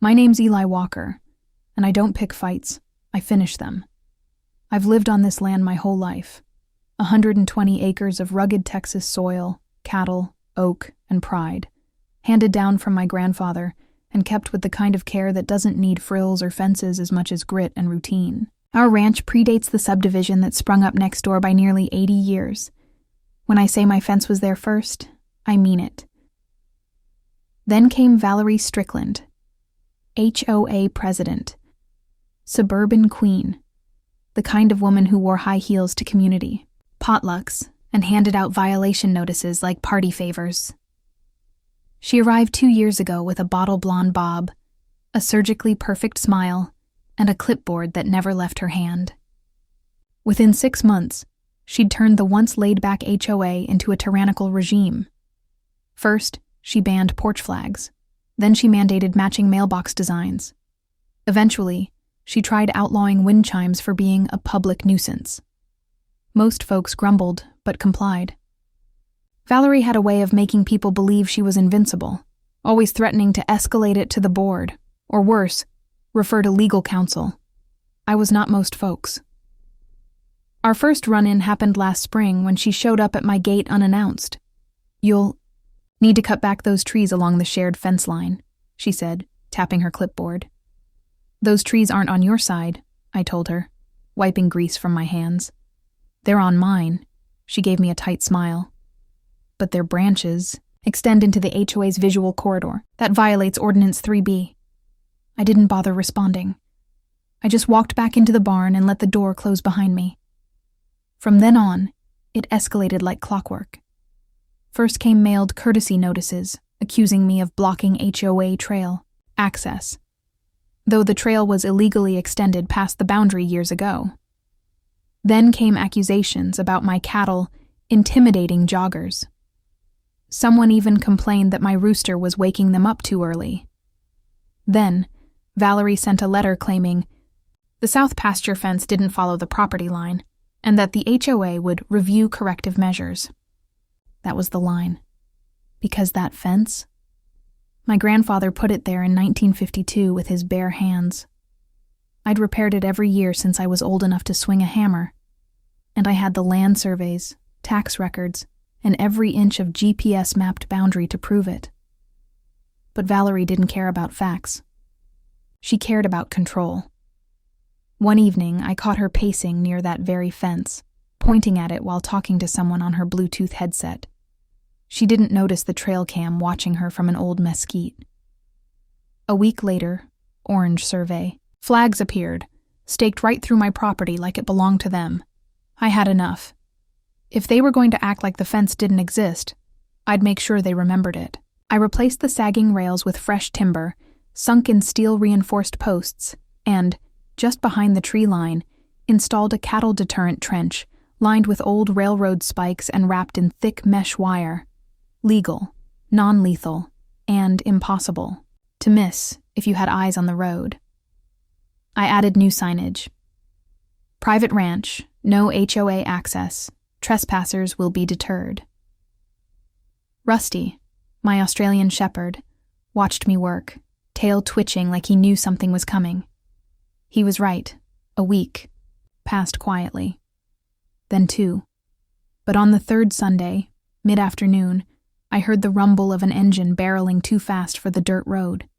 My name's Eli Walker, and I don't pick fights, I finish them. I've lived on this land my whole life. 120 acres of rugged Texas soil, cattle, oak, and pride, handed down from my grandfather and kept with the kind of care that doesn't need frills or fences as much as grit and routine. Our ranch predates the subdivision that sprung up next door by nearly 80 years. When I say my fence was there first, I mean it. Then came Valerie Strickland, HOA president, suburban queen, the kind of woman who wore high heels to community, potlucks, and handed out violation notices like party favors. She arrived 2 years ago with a bottle blonde bob, a surgically perfect smile, and a clipboard that never left her hand. Within 6 months, she'd turned the once laid-back HOA into a tyrannical regime. First, she banned porch flags. Then she mandated matching mailbox designs. Eventually, she tried outlawing wind chimes for being a public nuisance. Most folks grumbled, but complied. Valerie had a way of making people believe she was invincible, always threatening to escalate it to the board, or worse, refer to legal counsel. I was not most folks. Our first run-in happened last spring when she showed up at my gate unannounced. "You'll need to cut back those trees along the shared fence line," she said, tapping her clipboard. "Those trees aren't on your side," I told her, wiping grease from my hands. "They're on mine," she gave me a tight smile. "But their branches extend into the HOA's visual corridor. That violates Ordinance 3B. I didn't bother responding. I just walked back into the barn and let the door close behind me. From then on, it escalated like clockwork. First came mailed courtesy notices, accusing me of blocking HOA trail access, though the trail was illegally extended past the boundary years ago. Then came accusations about my cattle intimidating joggers. Someone even complained that my rooster was waking them up too early. Then, Valerie sent a letter claiming the south pasture fence didn't follow the property line, and that the HOA would review corrective measures. That was the line. Because that fence? My grandfather put it there in 1952 with his bare hands. I'd repaired it every year since I was old enough to swing a hammer, and I had the land surveys, tax records, and every inch of GPS-mapped boundary to prove it. But Valerie didn't care about facts. She cared about control. One evening, I caught her pacing near that very fence, pointing at it while talking to someone on her Bluetooth headset. She didn't notice the trail cam watching her from an old mesquite. A week later, orange survey, flags appeared, staked right through my property like it belonged to them. I had enough. If they were going to act like the fence didn't exist, I'd make sure they remembered it. I replaced the sagging rails with fresh timber, sunk in steel-reinforced posts, and, just behind the tree line, installed a cattle deterrent trench lined with old railroad spikes and wrapped in thick mesh wire. Legal, non-lethal, and impossible to miss if you had eyes on the road. I added new signage. Private ranch, no HOA access. Trespassers will be deterred. Rusty, my Australian shepherd, watched me work, tail twitching like he knew something was coming. He was right. A week passed quietly. Then 2. But on the third Sunday, mid-afternoon, I heard the rumble of an engine barreling too fast for the dirt road.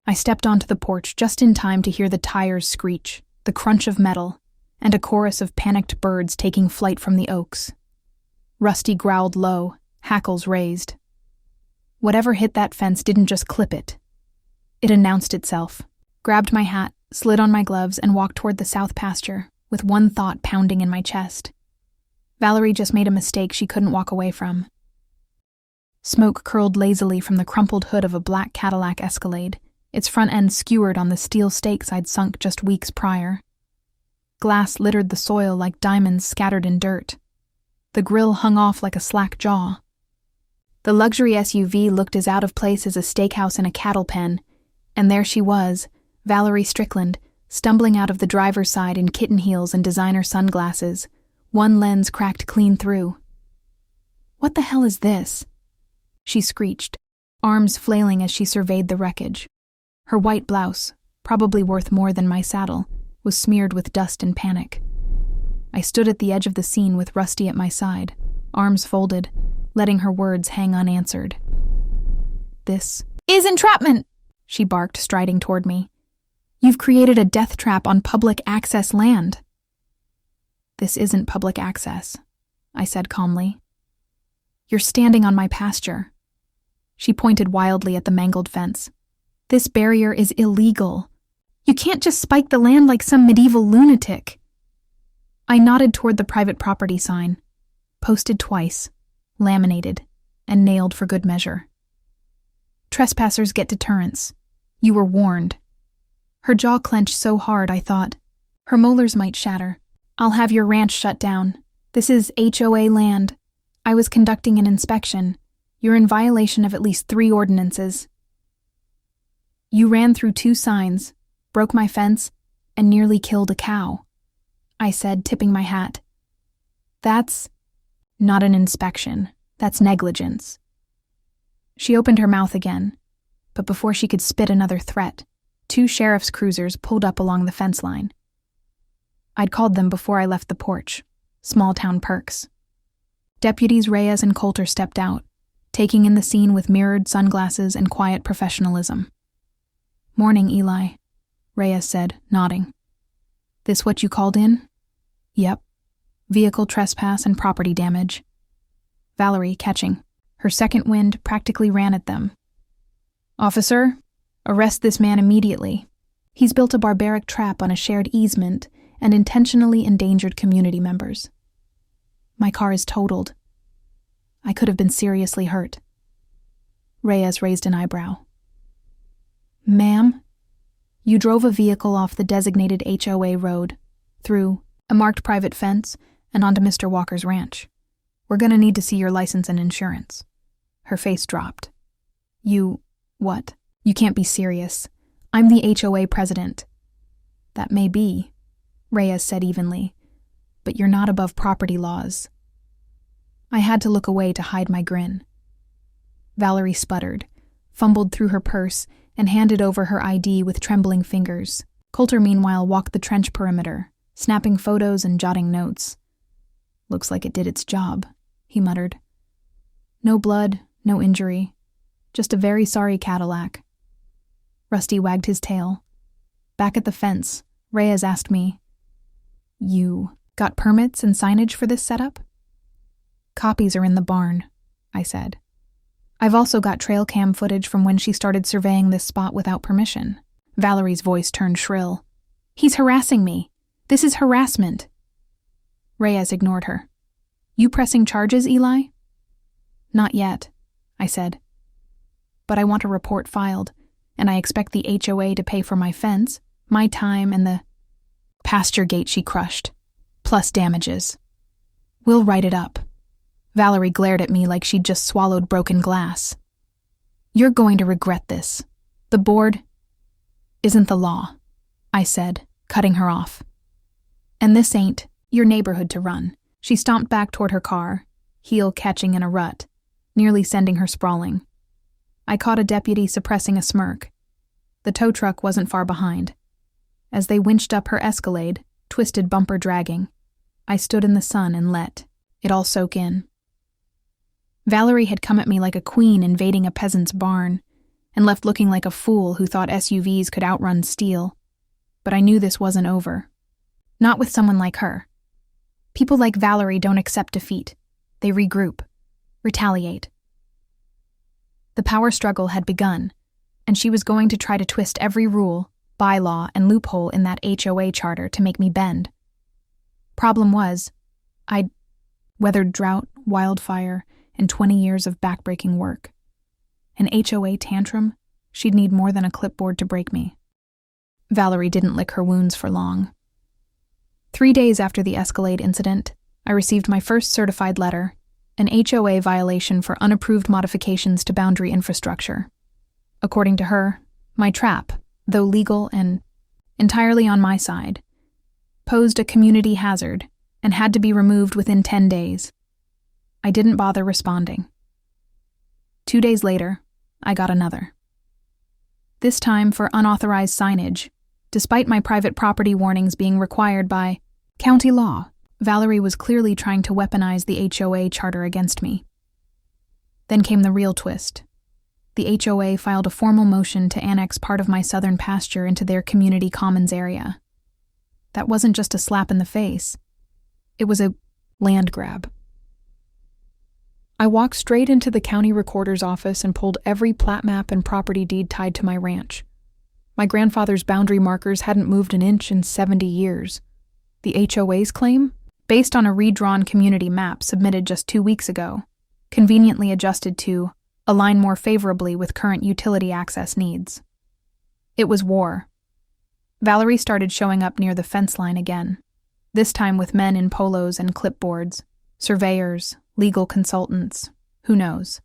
I stepped onto the porch just in time to hear the tires screech, the crunch of metal, and a chorus of panicked birds taking flight from the oaks. Rusty growled low, hackles raised. Whatever hit that fence didn't just clip it. It announced itself, grabbed my hat, slid on my gloves, and walked toward the south pasture, with one thought pounding in my chest. Valerie just made a mistake she couldn't walk away from. Smoke curled lazily from the crumpled hood of a black Cadillac Escalade, its front end skewered on the steel stakes I'd sunk just weeks prior. Glass littered the soil like diamonds scattered in dirt. The grill hung off like a slack jaw. The luxury SUV looked as out of place as a steakhouse in a cattle pen, and there she was, Valerie Strickland, stumbling out of the driver's side in kitten heels and designer sunglasses, one lens cracked clean through. "What the hell is this?" she screeched, arms flailing as she surveyed the wreckage. Her white blouse, probably worth more than my saddle, was smeared with dust and panic. I stood at the edge of the scene with Rusty at my side, arms folded, letting her words hang unanswered. "This is entrapment," she barked, striding toward me. "You've created a death trap on public access land." "This isn't public access," I said calmly. "You're standing on my pasture." She pointed wildly at the mangled fence. "This barrier is illegal. You can't just spike the land like some medieval lunatic." I nodded toward the private property sign, posted twice, laminated, and nailed for good measure. "Trespassers get deterrence. You were warned." Her jaw clenched so hard I thought, her molars might shatter. "I'll have your ranch shut down. This is HOA land. I was conducting an inspection. You're in violation of at least 3 ordinances. You ran through 2 signs, broke my fence, and nearly killed a cow," I said, tipping my hat. "That's not an inspection. That's negligence." She opened her mouth again, but before she could spit another threat, 2 sheriff's cruisers pulled up along the fence line. I'd called them before I left the porch, small-town perks. Deputies Reyes and Coulter stepped out, taking in the scene with mirrored sunglasses and quiet professionalism. "Morning, Eli," Reyes said, nodding. "This what you called in?" "Yep. Vehicle trespass and property damage." Valerie, catching. Her second wind practically ran at them. "Officer, arrest this man immediately. He's built a barbaric trap on a shared easement and intentionally endangered community members. My car is totaled. I could have been seriously hurt." Reyes raised an eyebrow. "Ma'am, you drove a vehicle off the designated HOA road, through a marked private fence, and onto Mr. Walker's ranch. We're gonna need to see your license and insurance." Her face dropped. What? You can't be serious. I'm the HOA president." "That may be," Reyes said evenly, "but you're not above property laws." I had to look away to hide my grin. Valerie sputtered, fumbled through her purse, and handed over her ID with trembling fingers. Coulter, meanwhile, walked the trench perimeter, snapping photos and jotting notes. "Looks like it did its job," he muttered. "No blood, no injury. Just a very sorry Cadillac." Rusty wagged his tail. Back at the fence, Reyes asked me, "You got permits and signage for this setup?" "Copies are in the barn," I said. "I've also got trail cam footage from when she started surveying this spot without permission." Valerie's voice turned shrill. "He's harassing me. This is harassment." Reyes ignored her. "You pressing charges, Eli?" "Not yet," I said. "But I want a report filed, and I expect the HOA to pay for my fence, my time, and the pasture gate she crushed, plus damages. We'll write it up." Valerie glared at me like she'd just swallowed broken glass. "You're going to regret this. The board isn't the law," I said, cutting her off. "And this ain't your neighborhood to run." She stomped back toward her car, heel catching in a rut, nearly sending her sprawling. I caught a deputy suppressing a smirk. The tow truck wasn't far behind. As they winched up her Escalade, twisted bumper dragging, I stood in the sun and let it all soak in. Valerie had come at me like a queen invading a peasant's barn, and left looking like a fool who thought SUVs could outrun steel. But I knew this wasn't over. Not with someone like her. People like Valerie don't accept defeat. They regroup, retaliate. The power struggle had begun, and she was going to try to twist every rule, bylaw, and loophole in that HOA charter to make me bend. Problem was, I'd weathered drought, wildfire, and 20 years of backbreaking work. An HOA tantrum, she'd need more than a clipboard to break me. Valerie didn't lick her wounds for long. 3 days after the Escalade incident, I received my first certified letter, an HOA violation for unapproved modifications to boundary infrastructure. According to her, my trap, though legal and entirely on my side, posed a community hazard and had to be removed within 10 days. I didn't bother responding. 2 days later, I got another. this time for unauthorized signage, despite my private property warnings being required by county law. Valerie was clearly trying to weaponize the HOA charter against me. Then came the real twist. The HOA filed a formal motion to annex part of my southern pasture into their community commons area. That wasn't just a slap in the face. It was a land grab. I walked straight into the county recorder's office and pulled every plat map and property deed tied to my ranch. My grandfather's boundary markers hadn't moved an inch in 70 years. The HOA's claim? Based on a redrawn community map submitted just 2 weeks ago, conveniently adjusted to align more favorably with current utility access needs. It was war. Valerie started showing up near the fence line again, this time with men in polos and clipboards, surveyors, legal consultants, who knows.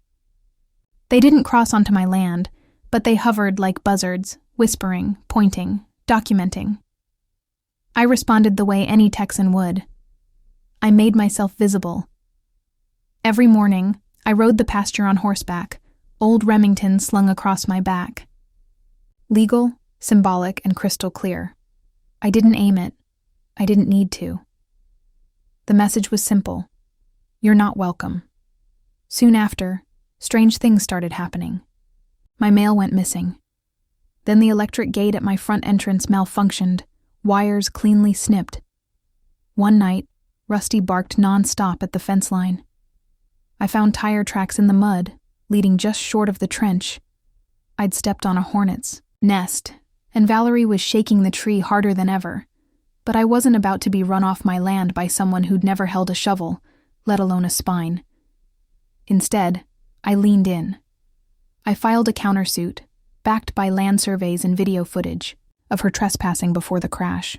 They didn't cross onto my land, but they hovered like buzzards, whispering, pointing, documenting. I responded the way any Texan would. I made myself visible. Every morning, I rode the pasture on horseback, old Remington slung across my back. Legal, symbolic, and crystal clear. I didn't aim it. I didn't need to. The message was simple. You're not welcome. Soon after, strange things started happening. My mail went missing. Then the electric gate at my front entrance malfunctioned, wires cleanly snipped. One night, Rusty barked non-stop at the fence line. I found tire tracks in the mud, leading just short of the trench. I'd stepped on a hornet's nest, and Valerie was shaking the tree harder than ever. But I wasn't about to be run off my land by someone who'd never held a shovel, let alone a spine. Instead, I leaned in. I filed a countersuit, backed by land surveys and video footage of her trespassing before the crash.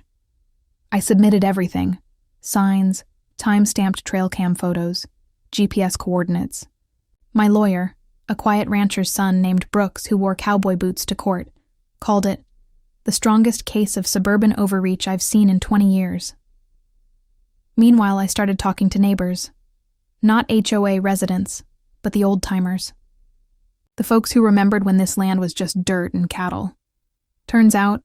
I submitted everything: signs, time-stamped trail cam photos, GPS coordinates. My lawyer, a quiet rancher's son named Brooks who wore cowboy boots to court, called it the strongest case of suburban overreach I've seen in 20 years. Meanwhile, I started talking to neighbors. Not HOA residents, but the old-timers. The folks who remembered when this land was just dirt and cattle. Turns out,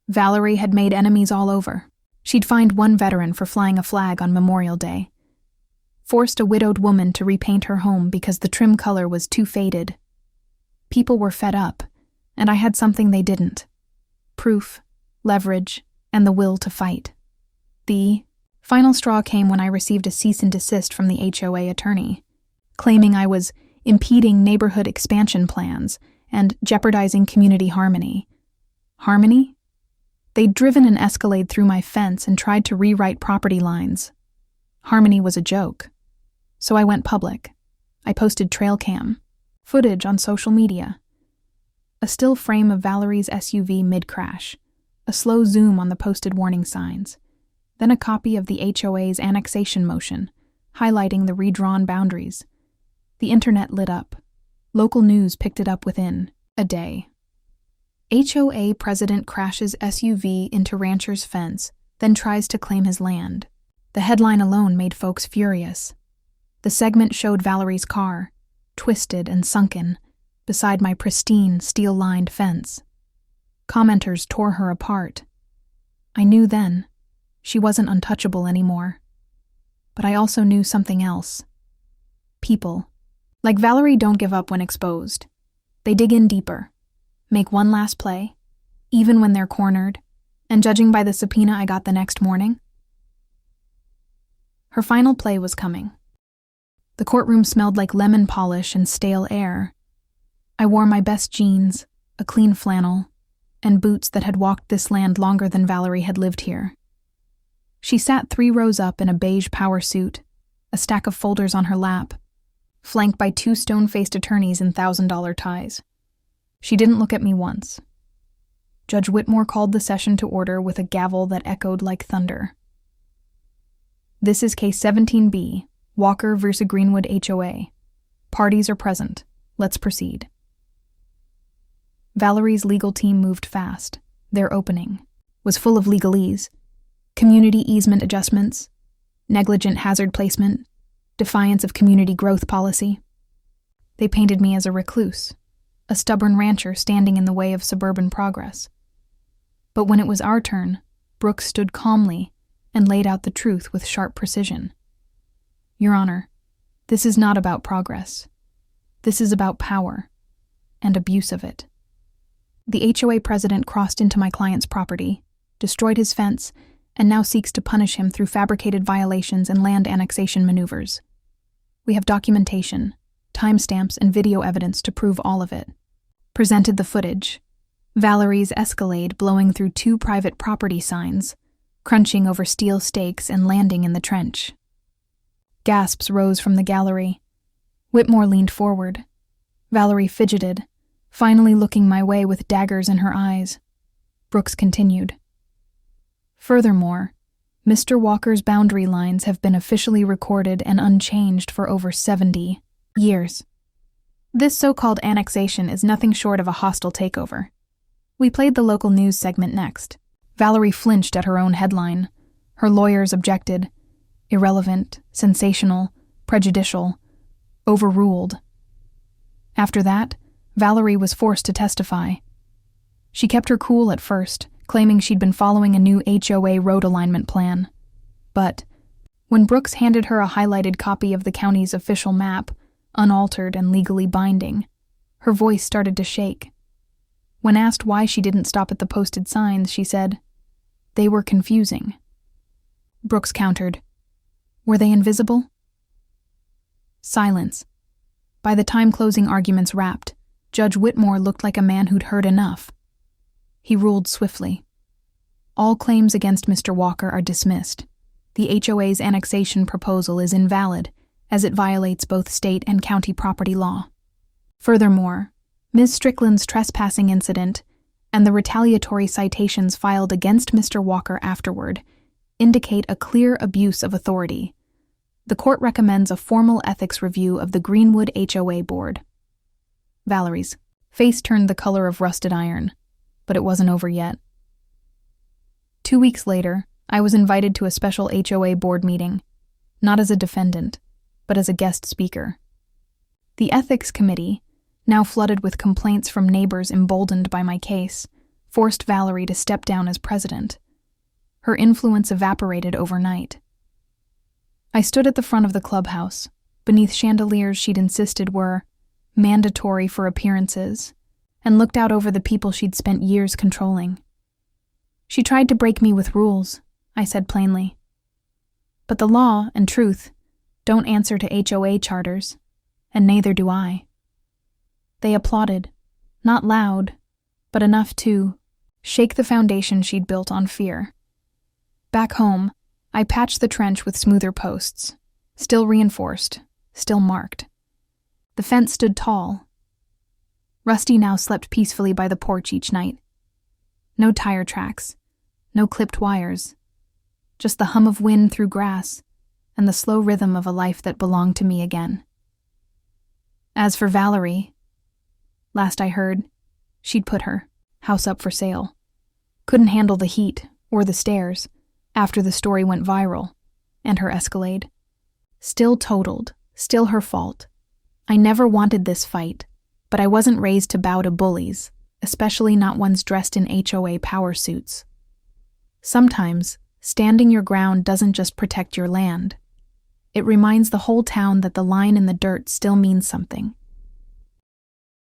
Valerie had made enemies all over. She'd fined one veteran for flying a flag on Memorial Day. Forced a widowed woman to repaint her home because the trim color was too faded. People were fed up, and I had something they didn't: proof, leverage, and the will to fight. The final straw came when I received a cease and desist from the HOA attorney, claiming I was impeding neighborhood expansion plans and jeopardizing community harmony. Harmony? They'd driven an Escalade through my fence and tried to rewrite property lines. Harmony was a joke. So I went public. I posted trail cam, footage on social media. A still frame of Valerie's SUV mid-crash, a slow zoom on the posted warning signs, then a copy of the HOA's annexation motion, highlighting the redrawn boundaries. The internet lit up. Local news picked it up within a day. HOA president crashes SUV into rancher's fence, then tries to claim his land. The headline alone made folks furious. The segment showed Valerie's car, twisted and sunken, beside my pristine, steel-lined fence. Commenters tore her apart. I knew then she wasn't untouchable anymore. But I also knew something else. People, like Valerie, don't give up when exposed. They dig in deeper, make one last play, even when they're cornered, and judging by the subpoena I got the next morning, her final play was coming. The courtroom smelled like lemon polish and stale air. I wore my best jeans, a clean flannel, and boots that had walked this land longer than Valerie had lived here. She sat 3 rows up in a beige power suit, a stack of folders on her lap, flanked by 2 stone-faced attorneys in $1,000 ties. She didn't look at me once. Judge Whitmore called the session to order with a gavel that echoed like thunder. This is case 17B, Walker v. Greenwood HOA. Parties are present. Let's proceed. Valerie's legal team moved fast. Their opening was full of legalese: community easement adjustments, negligent hazard placement, defiance of community growth policy. They painted me as a recluse, a stubborn rancher standing in the way of suburban progress. But when it was our turn, Brooks stood calmly and laid out the truth with sharp precision. Your Honor, this is not about progress. This is about power and abuse of it. The HOA president crossed into my client's property, destroyed his fence, and now seeks to punish him through fabricated violations and land annexation maneuvers. We have documentation, timestamps, and video evidence to prove all of it. Presented the footage. Valerie's Escalade blowing through 2 private property signs, crunching over steel stakes and landing in the trench. Gasps rose from the gallery. Whitmore leaned forward. Valerie fidgeted, finally looking my way with daggers in her eyes. Brooks continued. Furthermore, Mr. Walker's boundary lines have been officially recorded and unchanged for over 70 years. This so-called annexation is nothing short of a hostile takeover. We played the local news segment next. Valerie flinched at her own headline. Her lawyers objected. Irrelevant, sensational, prejudicial, overruled. After that, Valerie was forced to testify. She kept her cool at first, claiming she'd been following a new HOA road alignment plan. But when Brooks handed her a highlighted copy of the county's official map, unaltered and legally binding, her voice started to shake. When asked why she didn't stop at the posted signs, she said, "They were confusing." Brooks countered, "Were they invisible?" Silence. By the time closing arguments wrapped, Judge Whitmore looked like a man who'd heard enough. He ruled swiftly. All claims against Mr. Walker are dismissed. The HOA's annexation proposal is invalid, as it violates both state and county property law. Furthermore, Ms. Strickland's trespassing incident and the retaliatory citations filed against Mr. Walker afterward indicate a clear abuse of authority. The court recommends a formal ethics review of the Greenwood HOA board. Valerie's face turned the color of rusted iron, but it wasn't over yet. 2 weeks later, I was invited to a special HOA board meeting, not as a defendant, but as a guest speaker. The ethics committee, now flooded with complaints from neighbors emboldened by my case, forced Valerie to step down as president. Her influence evaporated overnight. I stood at the front of the clubhouse, beneath chandeliers she'd insisted were mandatory for appearances, and looked out over the people she'd spent years controlling. She tried to break me with rules, I said plainly. But the law and truth don't answer to HOA charters, and neither do I. They applauded, not loud, but enough to shake the foundation she'd built on fear. Back home, I patched the trench with smoother posts, still reinforced, still marked. The fence stood tall. Rusty now slept peacefully by the porch each night. No tire tracks, no clipped wires, just the hum of wind through grass and the slow rhythm of a life that belonged to me again. As for Valerie, last I heard, she'd put her house up for sale. Couldn't handle the heat or the stairs after the story went viral, and her Escalade. Still totaled, still her fault. I never wanted this fight, but I wasn't raised to bow to bullies, especially not ones dressed in HOA power suits. Sometimes, standing your ground doesn't just protect your land. It reminds the whole town that the line in the dirt still means something.